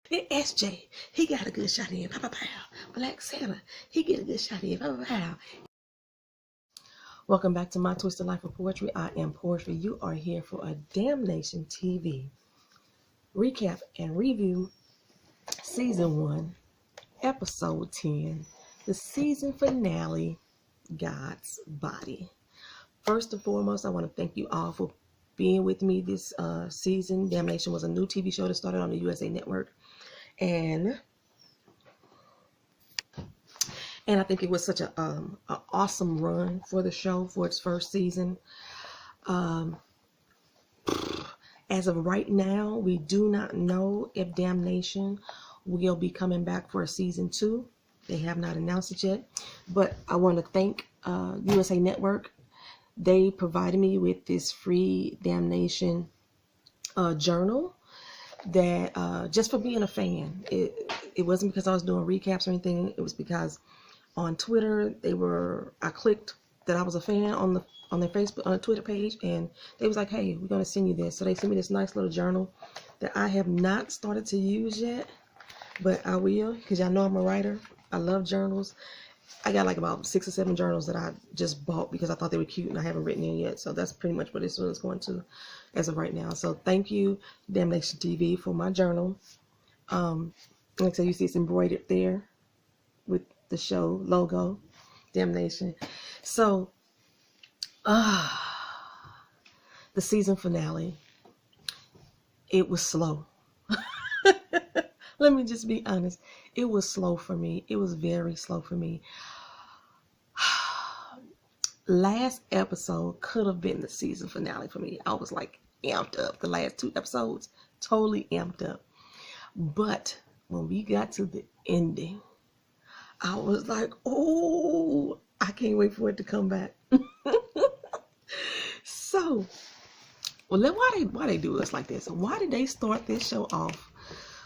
Then SJ, he got a good shot in. Pow, pow, pow. Black Santa, he get a good shot in. Pow, pow, pow. Welcome back to My Twisted Life of Poetry. I am Poetry. You are here for a Damnation TV recap and review, Season 1, Episode 10, the season finale, God's Body. First and foremost, I want to thank you all for being with me this season. Damnation was a new TV show that started on the USA Network. And I think it was such a awesome run for the show for its first season. As of right now, we do not know if Damnation will be coming back for a season 2. They have not announced it yet. But I want to thank USA Network. They provided me with this free Damnation journal that just for being a fan. It wasn't because I was doing recaps or anything. It was because on Twitter I clicked that I was a fan on their Facebook, on the Twitter page, and they was like, hey, we're going to send you this. So they sent me this nice little journal that I have not started to use yet, but I will, because y'all know I'm a writer. I love journals. I got like about 6 or 7 journals that I just bought because I thought they were cute and I haven't written in yet. So that's pretty much what this one is going to as of right now. So thank you, Damnation TV, for my journal. Like I said, you see it's embroidered there with the show logo, Damnation. So, the season finale, it was slow. Let me just be honest. It was slow for me. It was very slow for me. Last episode could have been the season finale for me. I was like amped up. The last 2 episodes, totally amped up. But when we got to the ending, I was like, oh, I can't wait for it to come back. So, well, why they do us like this? Why did they start this show off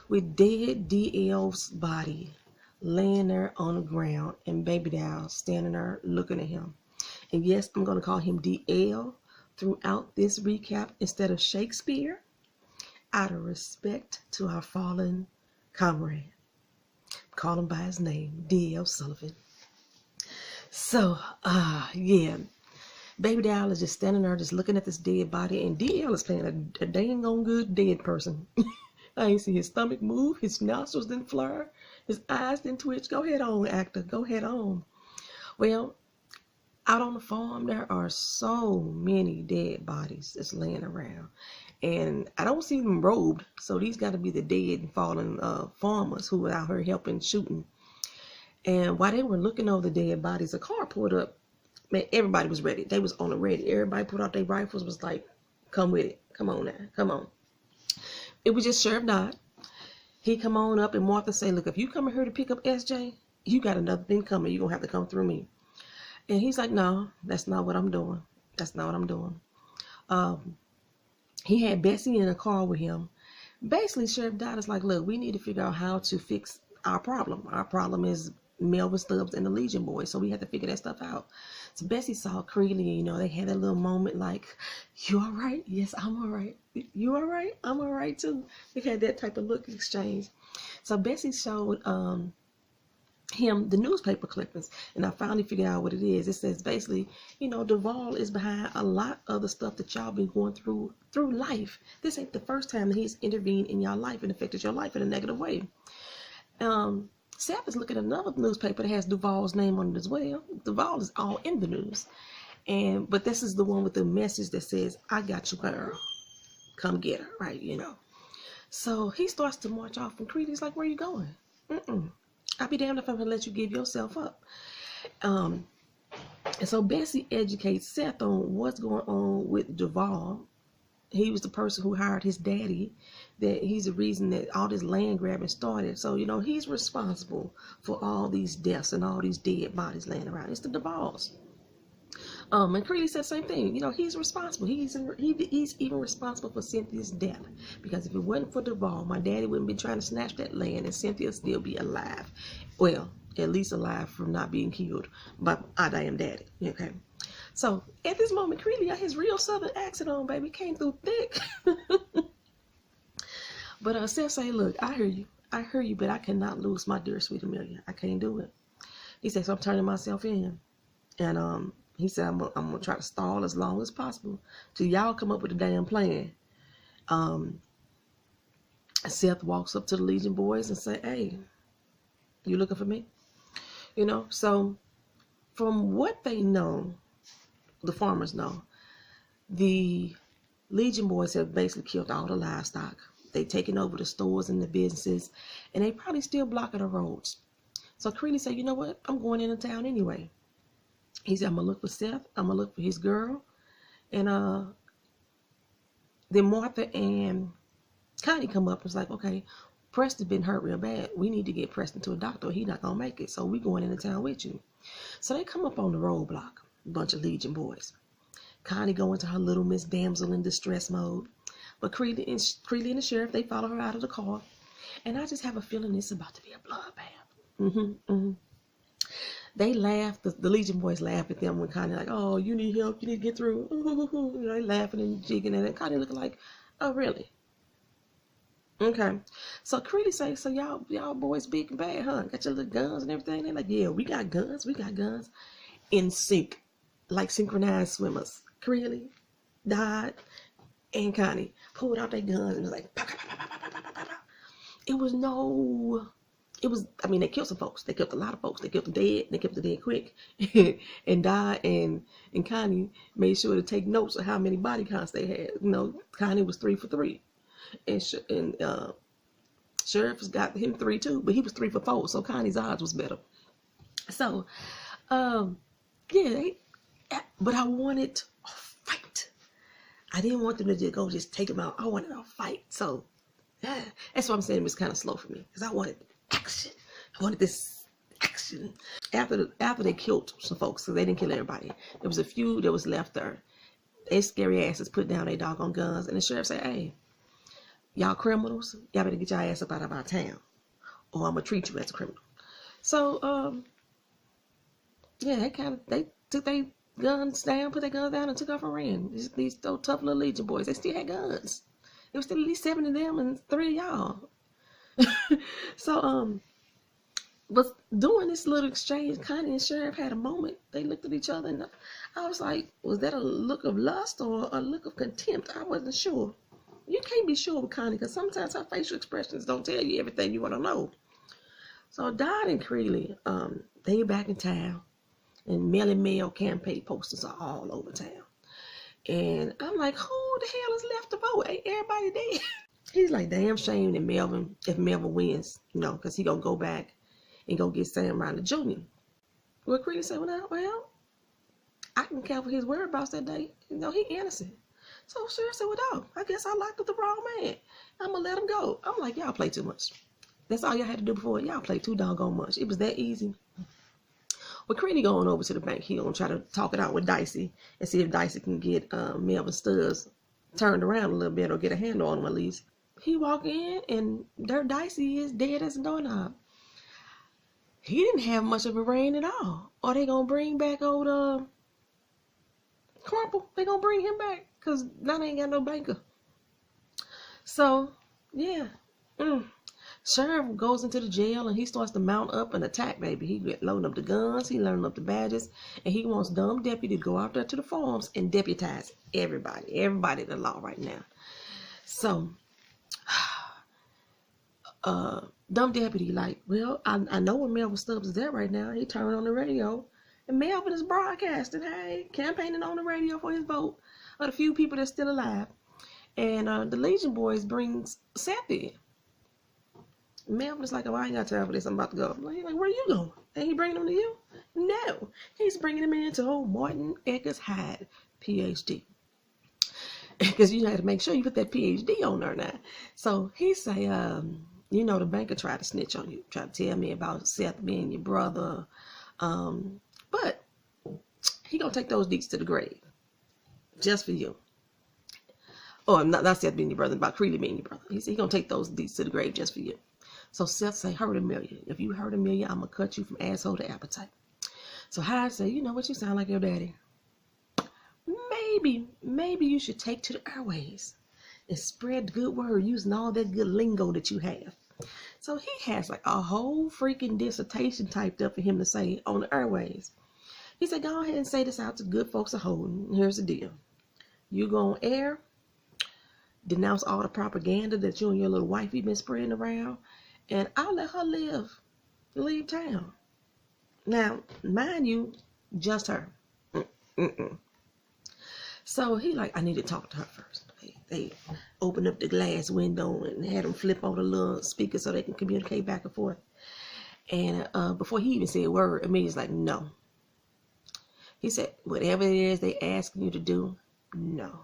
with dead DL's body laying there on the ground and Baby Doll standing there looking at him? And yes, I'm going to call him DL throughout this recap instead of Shakespeare, out of respect to our fallen comrade. Call him by his name, DL Sullivan. So, yeah, Baby Doll is just standing there just looking at this dead body, and DL is playing a dang on good dead person. I ain't see his stomach move, his nostrils didn't flare, his eyes didn't twitch. Go ahead on, actor, go ahead on. Well, out on the farm, there are so many dead bodies that's laying around. And I don't see them robed, so these got to be the dead and fallen farmers who were out here helping, shooting. And while they were looking over the dead bodies, a car pulled up. Man, everybody was ready. They was on the ready. Everybody put out their rifles, was like, come with it. Come on now, come on. It was just Sheriff Dodd. He come on up, and Martha say, look, if you come here to pick up SJ, you got another thing coming. You're going to have to come through me. And he's like, no, that's not what I'm doing. That's not what I'm doing. He had Bessie in a car with him. Basically, Sheriff Dodd is like, look, we need to figure out how to fix our problem. Our problem is Melvin Stubbs and the Legion Boys, so we have to figure that stuff out. So Bessie saw Creeley, you know, they had a little moment like, you all right? Yes, I'm all right. You all right? I'm all right too. They had that type of look exchange. So Bessie showed him the newspaper clippings, and I finally figured out what it is. It says basically, you know, Duvall is behind a lot of the stuff that y'all been going through life. This ain't the first time that he's intervened in your life and affected your life in a negative way. Seth is looking at another newspaper that has Duvall's name on it as well. Duvall is all in the news, but this is the one with the message that says, I got you, girl, come get her, right? You know. So he starts to march off, and Creedy's like, where you going? I'll be damned if I'm gonna let you give yourself up. And so Bessie educates Seth on what's going on with Duvall. He was the person who hired his daddy, that he's the reason that all this land grabbing started. So, you know, he's responsible for all these deaths and all these dead bodies laying around. It's the Duvalls. And Creedy said the same thing. You know, he's responsible. He's even responsible for Cynthia's death. Because if it wasn't for Duvall, my daddy wouldn't be trying to snatch that land, and Cynthia would still be alive. Well, at least alive from not being killed by our damn daddy. Okay. So at this moment, Creedy got his real southern accent on, baby. Came through thick. But Seth say, look, I hear you. I hear you, but I cannot lose my dear sweet Amelia. I can't do it. He said, so I'm turning myself in. And he said, I'm gonna try to stall as long as possible till y'all come up with a damn plan. Seth walks up to the Legion boys and say, hey, you looking for me? You know, so from what they know, the farmers know, the Legion boys have basically killed all the livestock. They've taken over the stores and the businesses, and they probably still blocking the roads. So Creeley said, you know what? I'm going into town anyway. He said, I'm going to look for Seth. I'm going to look for his girl. And then Martha and Connie come up and was like, okay, Preston's been hurt real bad. We need to get Preston to a doctor. He's not going to make it. So we going into town with you. So they come up on the roadblock, a bunch of Legion boys. Connie go into her little Miss Damsel in distress mode. But Creeley and the sheriff, they follow her out of the car. And I just have a feeling it's about to be a bloodbath. They laugh. The Legion boys laugh at them when Connie like, oh, you need help. You need to get through. You know, they laughing and jigging at it. Connie looking like, oh, really? Okay. So Creeley say, so y'all boys big and bad, huh? Got your little guns and everything? They're like, yeah, we got guns. We got guns. In sync, like synchronized swimmers. Creeley, Dodd, and Connie pulled out their guns and was like, pow, pow, pow, pow, pow, pow, pow, pow. I mean, they killed some folks. They killed a lot of folks. They killed them dead. They killed them dead quick. And Dodd and Connie made sure to take notes of how many body counts they had. You know, Connie was 3 for 3. And Sheriff has got him 3 too, but he was 3 for 4. So Connie's odds was better. So, yeah, but I wanted a fight. I didn't want them to just take him out. I wanted a fight. So that's why I'm saying it was kind of slow for me, because I wanted action. I wanted this action. After they killed some folks, because they didn't kill everybody, there was a few that was left there. They scary asses put down their doggone guns, and the sheriff said, hey, y'all criminals, y'all better get your ass up out of our town, or I'm gonna treat you as a criminal. So yeah, they took their guns down, put their guns down, and took off and ran. These tough little Legion boys, they still had guns. There was still at least 7 of them and 3 of y'all. So but during this little exchange, Connie and Sheriff had a moment. They looked at each other, and I was like, was that a look of lust or a look of contempt? I wasn't sure. You can't be sure with Connie, because sometimes her facial expressions don't tell you everything you want to know. So Dodd and Creeley, they back in town, and Melly Mail campaign posters are all over town. And I'm like, who the hell is left to vote? Ain't everybody dead? He's like, damn shame that if Melvin wins, you know, because he gonna go back and go get Sam Riley Jr. Well, Creeley said, well, I can count for his whereabouts that day. You know, he innocent. So Sheriff said, well, no, I guess I locked up the wrong man. I'm gonna let him go. I'm like, y'all play too much. That's all y'all had to do before. Y'all play too doggone much. It was that easy. Well, Creeley going over to the bank. He gonna try to talk it out with Dicey and see if Dicey can get Melvin Stubbs turned around a little bit or get a handle on him at least. He walk in and their Dicey is dead as a doorknob. He didn't have much of a reign at all. Are they gonna bring back old Crumple? They gonna bring him back because now they ain't got no banker. So yeah, Sheriff goes into the jail and he starts to mount up an attack, baby. He get loading up the guns, he loading up the badges, and he wants dumb deputy to go out there to the farms and deputize everybody in the law right now. So dumb deputy like, well, I know where Melvin Stubbs is at right now. He turned on the radio and Melvin is broadcasting, hey, campaigning on the radio for his vote of the few people that's still alive. And the Legion boys brings Seth in. Melvin is like, oh, I ain't got time for this. I'm about to go. He's like, where are you going? Ain't he bringing them to you? No. He's bringing them into old Martin Eckers Hyde, PhD. Because you have to make sure you put that PhD on there now. So he say, you know, the banker tried to snitch on you. Tried to tell me about Seth being your brother. But he going to take those deeds to the grave. Just for you. Oh, not Seth being your brother, about Creeley being your brother. He said he going to take those deeds to the grave just for you. So Seth say, hurt Amelia. If you hurt Amelia, I'm going to cut you from asshole to appetite. So Hyde say, you know what, you sound like your daddy. Maybe you should take to the airways and spread the good word using all that good lingo that you have. So he has like a whole freaking dissertation typed up for him to say on the airways. He said, go ahead and say this out to good folks at home. Here's the deal. You go on air, denounce all the propaganda that you and your little wifey been spreading around, and I'll let her leave town. Now, mind you, just her. Mm-mm. So he like, I need to talk to her first. They opened up the glass window and had them flip on the little speaker so they can communicate back and forth. And before he even said a word, Amelia's like, no. He said, whatever it is they asking you to do, no.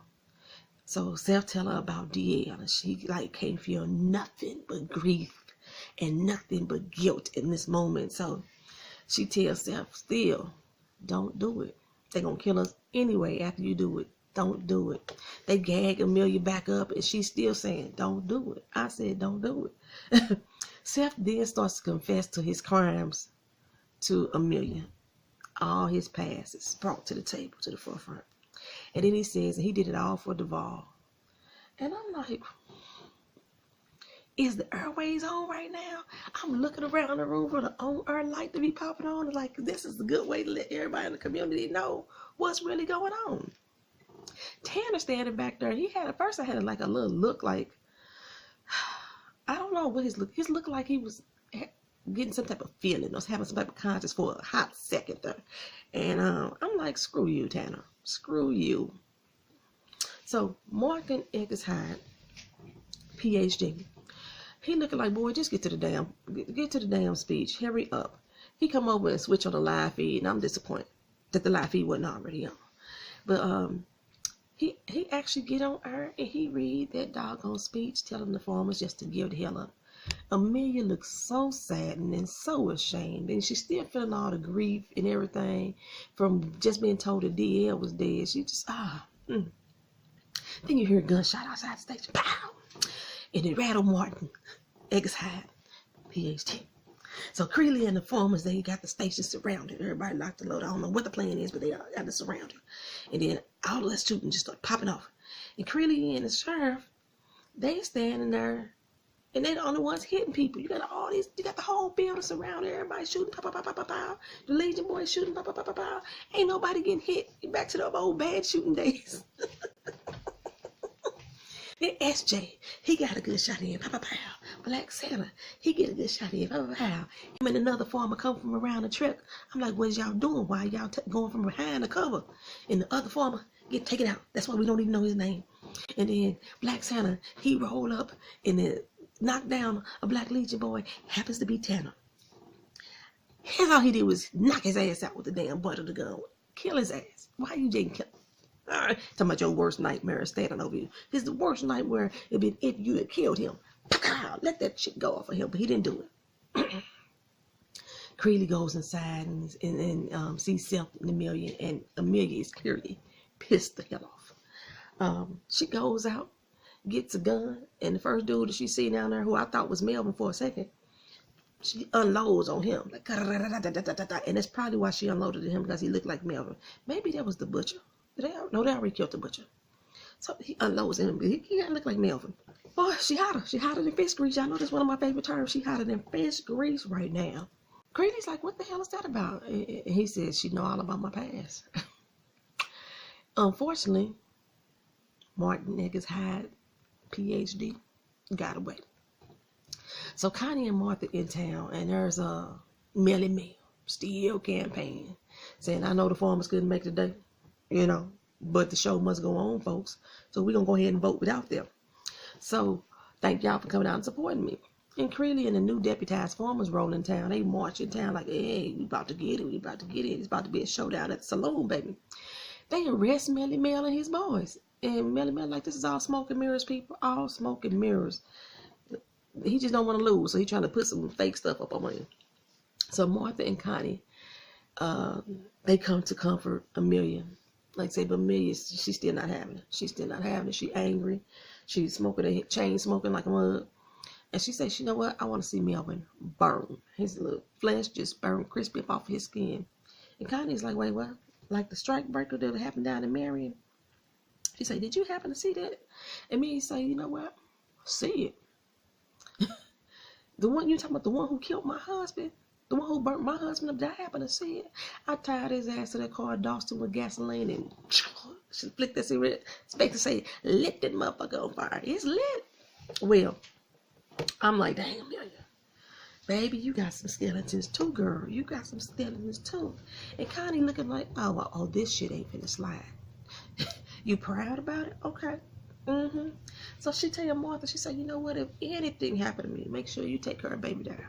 So Seth tell her about DL, and she like can't feel nothing but grief and nothing but guilt in this moment. So she tells Seth, still, don't do it. They're gonna kill us anyway after you do it. Don't do it. They gag Amelia back up, and she's still saying, don't do it. I said, don't do it. Seth then starts to confess to his crimes to Amelia. All his past is brought to the table, to the forefront. And then he says, and he did it all for Duvall. And I'm like, is the airways on right now? I'm looking around the room for the on-air light to be popping on. Like, this is a good way to let everybody in the community know what's really going on. Tanner standing back there, he had, at first I had like a little look like, I don't know what his look like he was getting some type of feeling or having some type of conscience for a hot second there. And I'm like, screw you, Tanner. Screw you. So Morgan Eggleston, PhD, he looking like, boy, just get to the damn speech. Hurry up. He come over and switch on the live feed, and I'm disappointed that the live feed wasn't already on. But he actually get on air and he read that doggone speech telling the farmers just to give the hell up. Amelia looks so saddened and so ashamed, and she's still feeling all the grief and everything from just being told that DL was dead. She just Then you hear a gunshot outside the station, pow, and it rattled Martin Eggleston, PhD. So Creeley and the farmers, they got the station surrounded. Everybody locked the load. I don't know what the plan is, but they got it surrounded. And then all of that shooting just started popping off. And Creeley and the sheriff, they standing there, and they're the only ones hitting people. You got the whole building surrounded. Everybody shooting, pow, pow, pow, pow, pow, pow. The Legion boys shooting, pow, pow, pow, pow, pow. Ain't nobody getting hit. Back to the old bad shooting days. Then SJ, he got a good shot in, pow, pow, pow. Black Santa, he get a good shot in, pow, pow, pow. Him and another farmer come from around the truck. I'm like, what is y'all doing? Why y'all going from behind the cover? And the other farmer get taken out. That's why we don't even know his name. And then Black Santa, he roll up and then knock down a Black Legion boy, happens to be Tanner. Here's all he did was knock his ass out with the damn butt of the gun. Kill his ass. Why you didn't kill him? All right, talking about your worst nightmare standing over you. This is the worst nightmare it'd been if you had killed him. Let that shit go off of him, but he didn't do it. Creeley goes inside and sees Seth and Amelia, and Amelia is clearly pissed the hell off. She goes out, gets a gun, and the first dude that she see down there, who I thought was Melvin for a second, she unloads on him, like, and that's probably why she unloaded on him, because he looked like Melvin. Maybe that was the butcher. No, they already killed the butcher. So he unloads him. He gotta look like Melvin. Boy, she hotter. She hotter than fish grease. I know that's one of my favorite terms. She hotter than fish grease right now. Grady's like, what the hell is that about? And he says, she know all about my past. Unfortunately, Martin Eggleston, PhD, got away. So Connie and Martha in town, and there's Melly Mel still campaigning, saying, I know the farmers couldn't make today, but the show must go on, folks. So we're going to go ahead and vote without them. So thank y'all for coming out and supporting me. And Creeley and the new deputized farmers roll in town. They march in town like, hey, we about to get it. We about to get it. It's about to be a showdown at the saloon, baby. They arrest Melly Mel and his boys. And Melly Mel like, this is all smoke and mirrors, people. All smoke and mirrors. He just don't want to lose. So he's trying to put some fake stuff up on him. So Martha and Connie, they come to comfort Amelia. Like I say, but Amelia, she's still not having it. She's still not having it. She's angry. She's smoking a chain smoking like a mug. And she says, you know what? I want to see Melvin burn. His little flesh just burn crispy up off his skin. And Connie's like, wait, what? Like the strike breaker that happened down in Marion? She said, did you happen to see that? And me say, you know what? See it. The one you talking about, the one who killed my husband, the one who burnt my husband up, that I happened to see it. I tied his ass to that car, doused him with gasoline, and she flicked that cigarette. Expect to say, lit that motherfucker on fire. It's lit. Well, I'm like, damn, baby, you got some skeletons too, girl. You got some skeletons too. And Connie looking like, oh, this shit ain't finna slide. You proud about it? Okay. So she tell Martha, she said, you know what, if anything happened to me, make sure you take her baby down.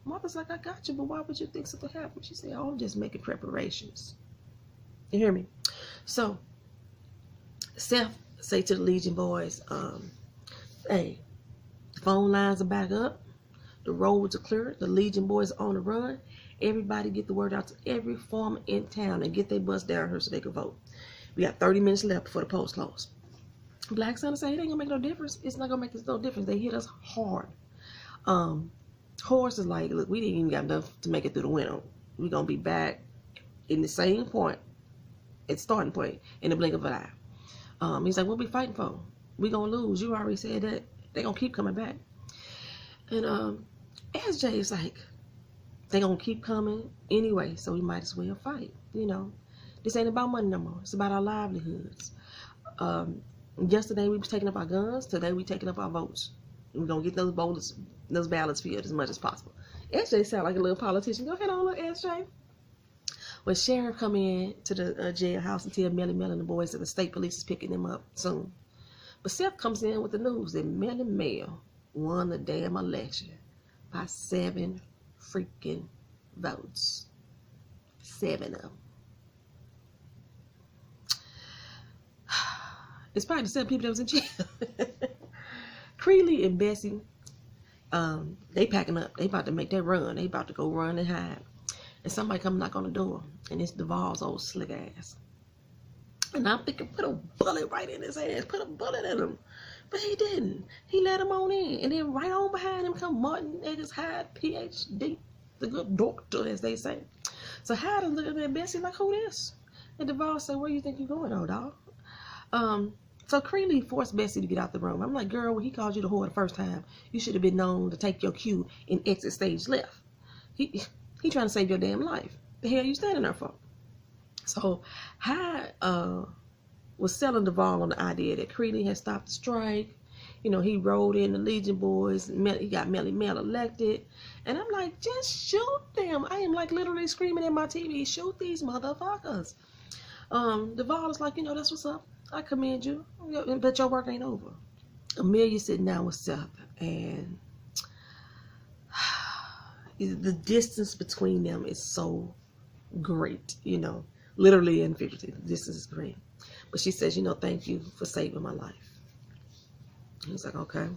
Martha's like, I got you, but why would you think something happened? She said, oh, I'm just making preparations. You hear me? So Seth say to the Legion boys, hey, the phone lines are back up. The roads are clear. The Legion boys are on the run. Everybody get the word out to every farmer in town and get their bus down here so they can vote. We got 30 minutes left before the polls close. Black Santa say it ain't gonna make no difference. It's not gonna make us no difference. They hit us hard. Horse is like, look, we didn't even got enough to make it through the winter. We're gonna be back in the same point, at starting point, in the blink of an eye. He's like, what we fighting for? We gonna lose. You already said that. They gonna keep coming back. And SJ is like, they gonna keep coming anyway, so we might as well fight. You know, this ain't about money no more. It's about our livelihoods. Yesterday we was taking up our guns. Today we taking up our votes. We're gonna get those ballots filled as much as possible. SJ sound like a little politician. Go ahead on, little SJ. When sheriff come in to the jailhouse and tell Melly Mel and the boys that the state police is picking them up soon. But Seth comes in with the news that Melly Mel won the damn election by 7 freaking votes. 7 of them. It's probably the 7 people that was in jail. Creeley and Bessie, they packing up. They about to make that run. They about to go run and hide. And somebody come knock on the door. And it's Duvall's old slick ass. And I'm thinking, put a bullet right in his ass. Put a bullet in him. But he didn't. He let him on in. And then right on behind him come Martin Eggers Hyde, PhD. The good doctor, as they say. So Hyde is looking at Bessie like, who this? And Duvall said, where you think you going, old dog? So Creeley forced Bessie to get out the room. I'm like, girl, when he called you the whore the first time, you should have been known to take your cue and exit stage left. He trying to save your damn life. The hell you standing there for? So Hyde was selling Duvall on the idea that Creeley had stopped the strike. You know, he rolled in the Legion boys. He got Melly Mel elected. And I'm like, just shoot them. I am like literally screaming at my TV, shoot these motherfuckers. Duvall is like, you know, that's what's up. I commend you, but your work ain't over. Amelia sitting down with Seth, and the distance between them is so great, you know, literally and figuratively. The distance is great. But she says, you know, thank you for saving my life. He's like, okay.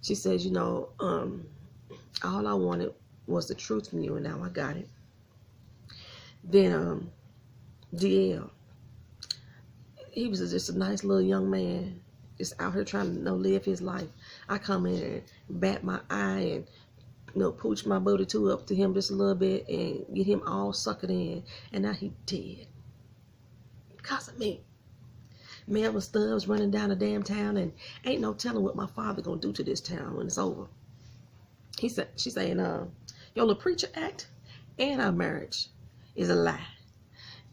She says, you know, all I wanted was the truth from you, and now I got it. Then DL. He was just a nice little young man, just out here trying to, you know, live his life. I come in and bat my eye and, you know, pooch my booty too up to him just a little bit and get him all suckered in. And now he dead. Because of me. Melvin Stubbs running down the damn town, and ain't no telling what my father gonna do to this town when it's over. She's saying, your little preacher act and our marriage is a lie.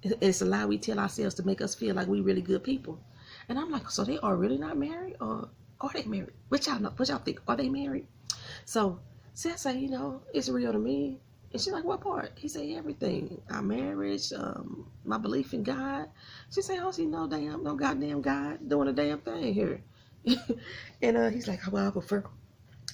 It's a lie we tell ourselves to make us feel like we really good people. And I'm like, so they are really not married, or are they married? What y'all know? What y'all think? Are they married? So Seth say, you know, it's real to me. And she's like, what part? He said, everything. Our marriage, my belief in God. She said, oh, see, no goddamn God doing a damn thing here. And he's like, well,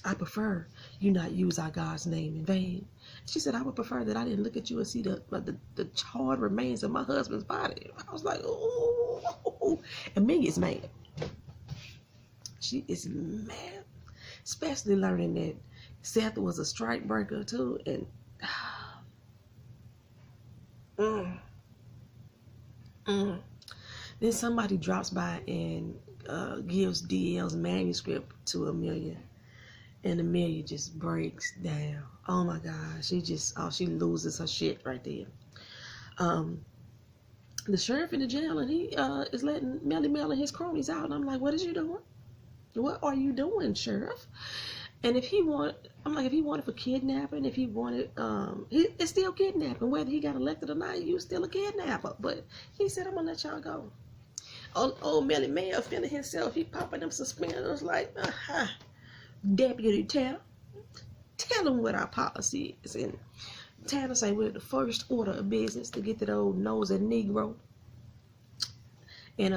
I prefer you not use our God's name in vain. She said, I would prefer that I didn't look at you and see the charred remains of my husband's body. I was like, oh. And Minnie is mad. She is mad. Especially learning that Seth was a strike breaker too. And then somebody drops by and gives DL's manuscript to Amelia. And Amelia just breaks down. Oh my God, she loses her shit right there. The sheriff in the jail, and he is letting Melly Mel and his cronies out. And I'm like, what is you doing? What are you doing, sheriff? And if he wanted, I'm like, if he wanted for kidnapping, if he wanted, it's still kidnapping. Whether he got elected or not, you still a kidnapper. But he said, I'm gonna let y'all go. Old Melly Mayor feeling himself. He popping them suspenders like, Deputy Tanner, tell him what our policy is. And Tanner say we're the first order of business to get that old nosy Negro. And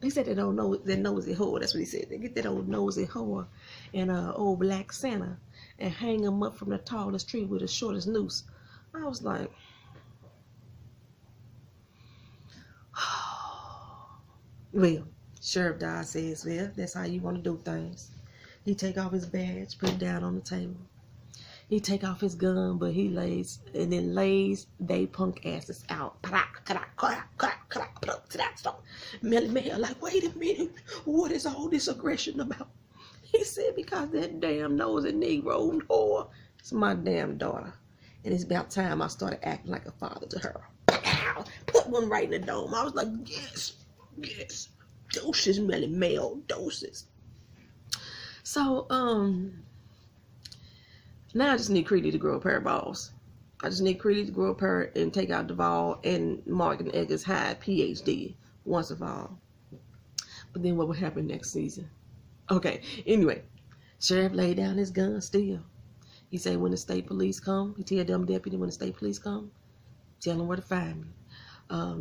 he said that old nosy whore. That's what he said. They get that old nosy whore and old black Santa and hang him up from the tallest tree with the shortest noose. I was like, well, Sheriff Dodd says, well, that's how you want to do things. He take off his badge, put it down on the table. He take off his gun, but he lays they punk asses out. Melly Mayor like, wait a minute, what is all this aggression about? He said, because that damn nosy Negro whore is my damn daughter. And it's about time I started acting like a father to her. Put one right in the dome. I was like, yes. Doses, Melly Mayor, doses. So, now I just need Creedy to grow a pair of balls. I just need Creedy to grow a pair and take out Duvall and Morgan Eggers Hyde, PhD, once and for all. But then what would happen next season? Okay, anyway, Sheriff laid down his gun still. He said when the state police come, he tell them deputy when the state police come, tell them where to find me.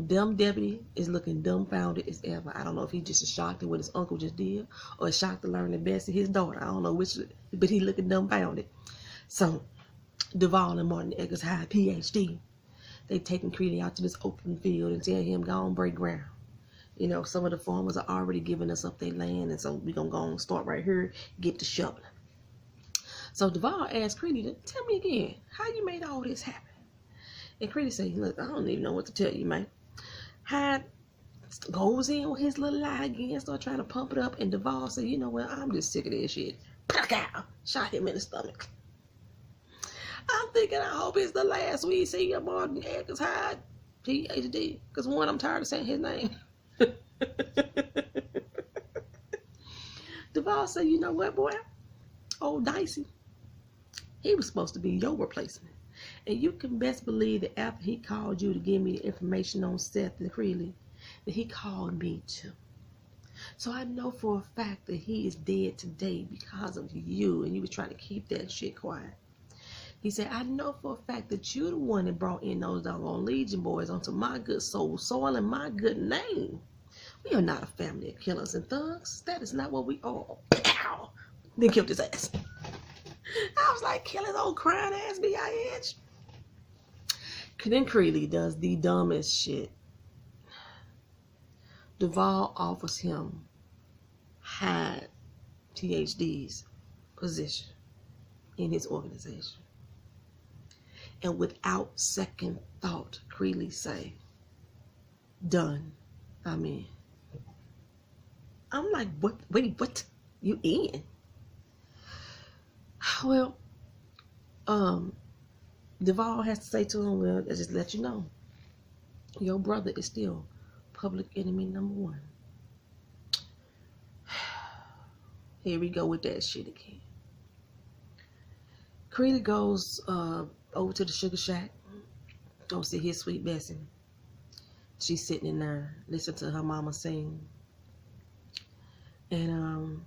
Dumb deputy is looking dumbfounded as ever. I don't know if he just is shocked at what his uncle just did or is shocked to learn the best of his daughter. I don't know which, but he looking dumbfounded. So, Duvall and Martin Eggers Hyde, PhD, they taking Creedy out to this open field and tell him, go on, break ground. You know, some of the farmers are already giving us up their land, and so we're going to go and start right here, get to shoveling. So, Duvall asked Creedy, tell me again, how you made all this happen? And Creedy said, look, I don't even know what to tell you, man. Hyde goes in with his little lie again, start trying to pump it up, and Duvall said, you know what, I'm just sick of this shit. Shot him in the stomach. I'm thinking, I hope it's the last we see of Martin Eggers Hyde, PhD, because one, I'm tired of saying his name. Duvall said, you know what, boy? Old Dicey, he was supposed to be your replacement. And you can best believe that after he called you to give me the information on Seth and Creedy, that he called me too. So I know for a fact that he is dead today because of you, and you were trying to keep that shit quiet. He said, I know for a fact that you're the one that brought in those doggone Legion boys onto my good soul, soiling my good name. We are not a family of killers and thugs. That is not what we are. Pow! Then killed his ass. I was like, kill his old crying ass bitch. Then Creedy does the dumbest shit. Duvall offers him Hyde, PhD's position in his organization. And without second thought, Creedy say, done. I'm in. I'm like, what? Wait, what? You in? Well, Duvall has to say to him, well, just let you know, your brother is still public enemy number one. Here we go with that shit again. Creedy goes over to the sugar shack. Go see his sweet Bessie. She's sitting in there, listening to her mama sing. And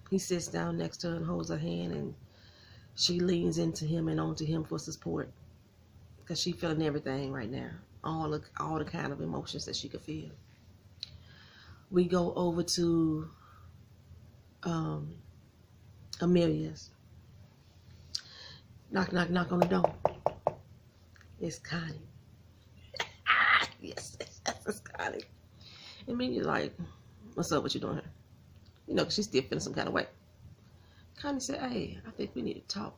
he sits down next to her and holds her hand, and she leans into him and onto him for support, because she's feeling everything right now, all the kind of emotions that she could feel. We go over to Amelia's. Knock, knock, knock on the door. It's Connie. Yes, it's Connie. And Amelia's like, what's up? What you doing here? You know, 'cause she's still feeling some kind of way. Connie said, hey, I think we need to talk.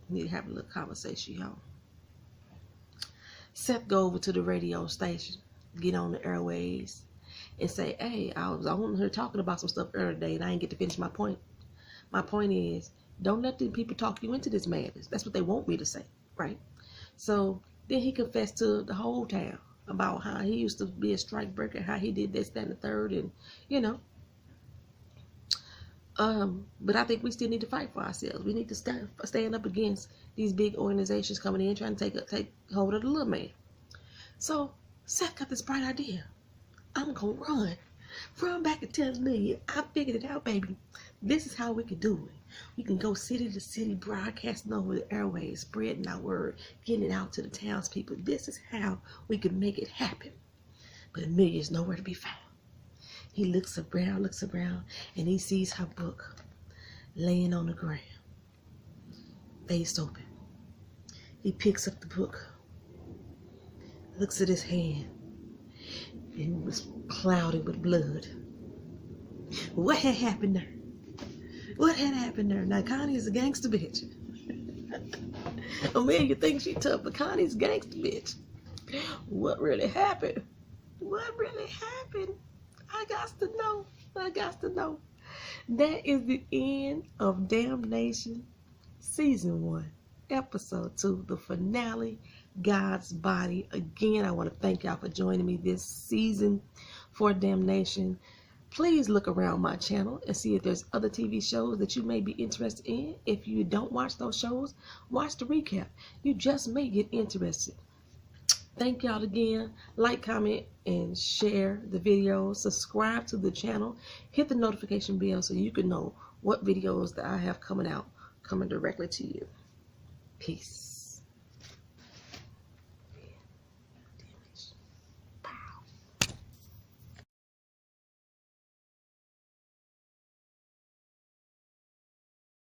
We need to have a little conversation, y'all. Seth go over to the radio station, get on the airwaves, and say, hey, I was on here talking about some stuff earlier today, and I didn't get to finish my point. My point is, don't let them people talk you into this madness. That's what they want me to say, right? So then he confessed to the whole town about how he used to be a strike breaker, how he did this, that, and the third, and, you know. But I think we still need to fight for ourselves. We need to stand up against these big organizations coming in trying to take hold of the little man. So Seth got this bright idea. I'm gonna run back and tell the million. I figured it out, baby. This is how we can do it. We can go city to city, broadcasting over the airways, spreading our word, getting it out to the townspeople. This is how we can make it happen. But Amelia's nowhere to be found. He looks around, and he sees her book laying on the ground, face open. He picks up the book, looks at his hand, and it was clouded with blood. What had happened there? What had happened there? Now, Connie is a gangster bitch. Amelia thinks she's tough, but Connie's a gangster bitch. What really happened? What really happened? I got to know. I got to know. That is the end of Damnation Season 1, Episode 2, the finale, God's Body. Again, I want to thank y'all for joining me this season for Damnation. Please look around my channel and see if there's other TV shows that you may be interested in. If you don't watch those shows, watch the recap. You just may get interested. Thank y'all again. Like, comment, and share the video. Subscribe to the channel. Hit the notification bell so you can know what videos that I have coming out, coming directly to you. Peace.